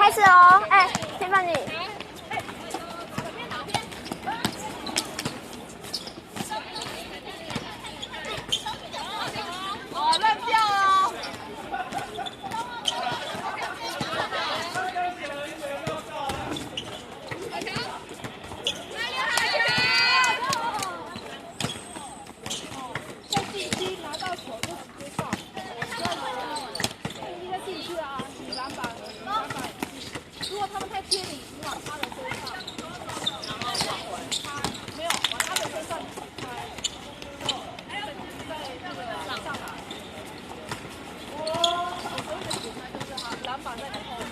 开始哦！哎，先放你。哦，乱掉哦！在禁区拿到球就直接上，你在禁区啊，你篮板，如果他们太贴你，你往他的身上，然后往他没有往他的身上开，在那个上来。我所谓的解开就是他篮板在你后面。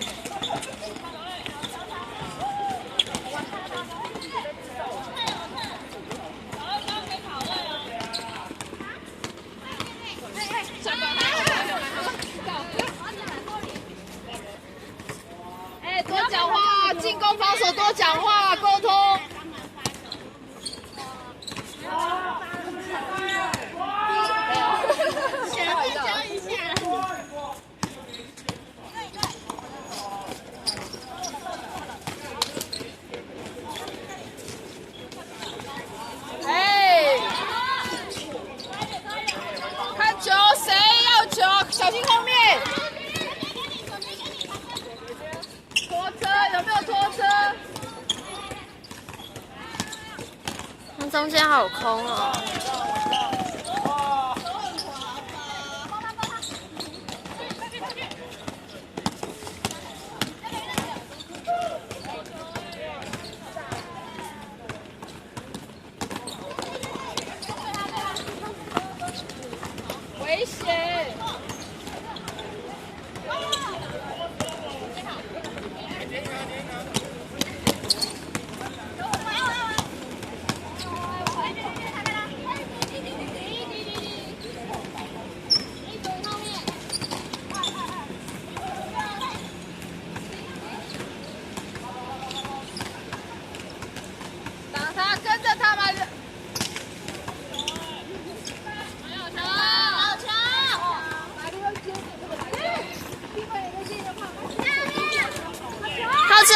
哎，多讲话，进攻防守多讲话，沟通。哎，看球，谁要球？小心后面。拖车有没有拖车？那中间好空哦。危险！打他，跟着他们。好球！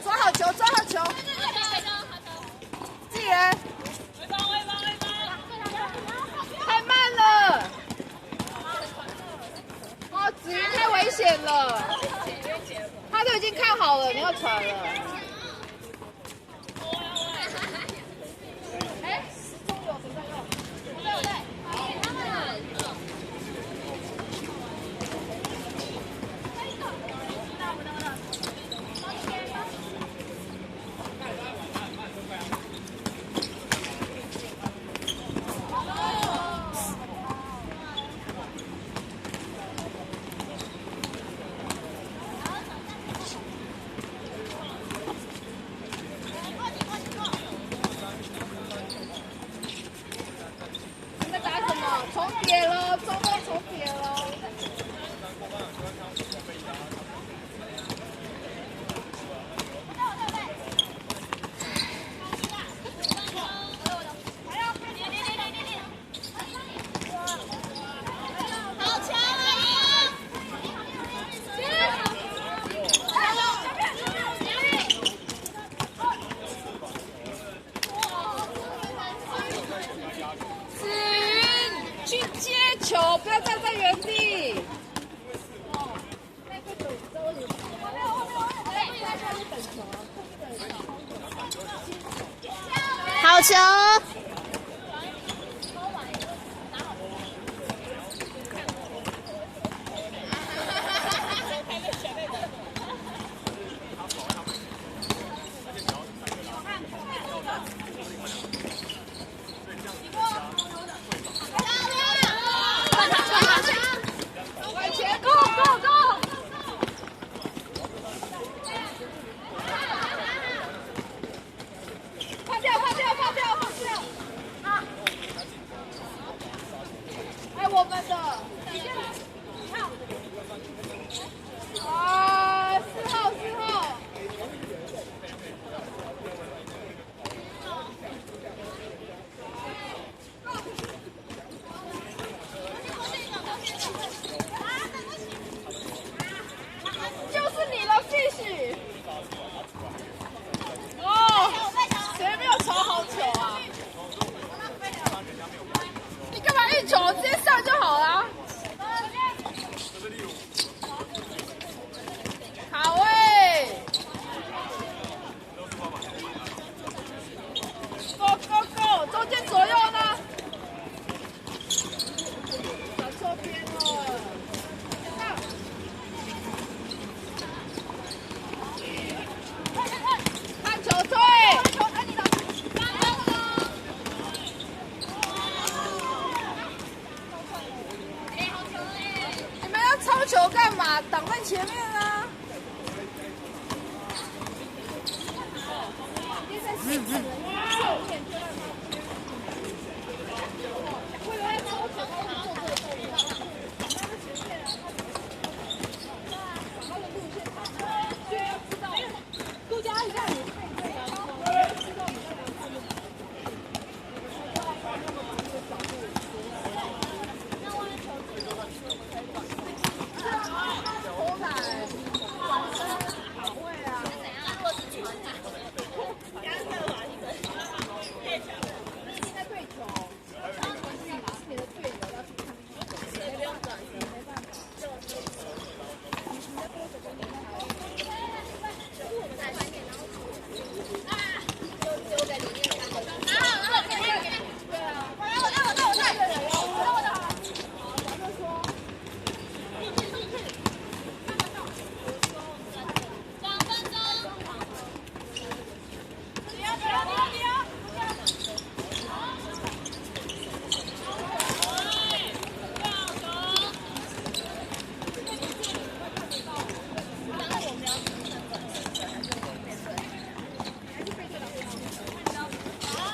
抓好球，抓好球！纪元，太慢了！哦，子云太危险了，他都已经看好了，你要传了。哎，时钟有谁在用？对对。好球！往前 ，Go Go Go！ 放掉，放掉，放掉，放掉！啊！哎，我们的，你先来，你看。啊，4号，4号。就是你了 ，Fish。哦，谁没有传好球啊？你干嘛运球？直接上就好了。好位。Go Go Go！ 中间左右呢？打错边了。看球队。球看你了。你们要抄球干嘛？挡在前面啊！杜佳让你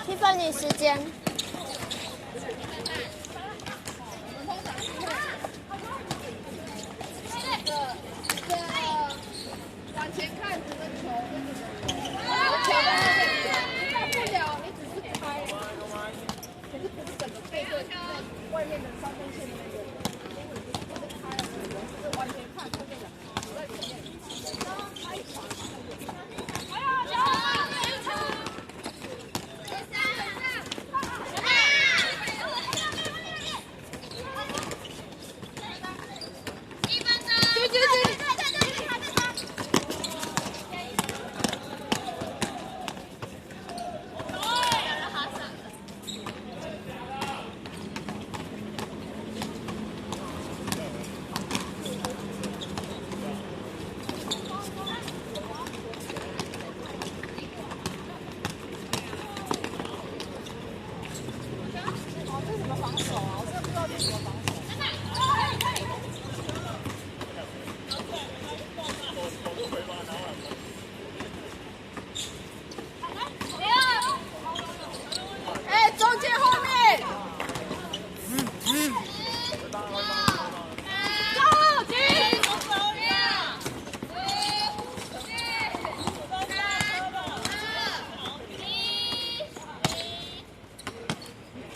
计算你时间。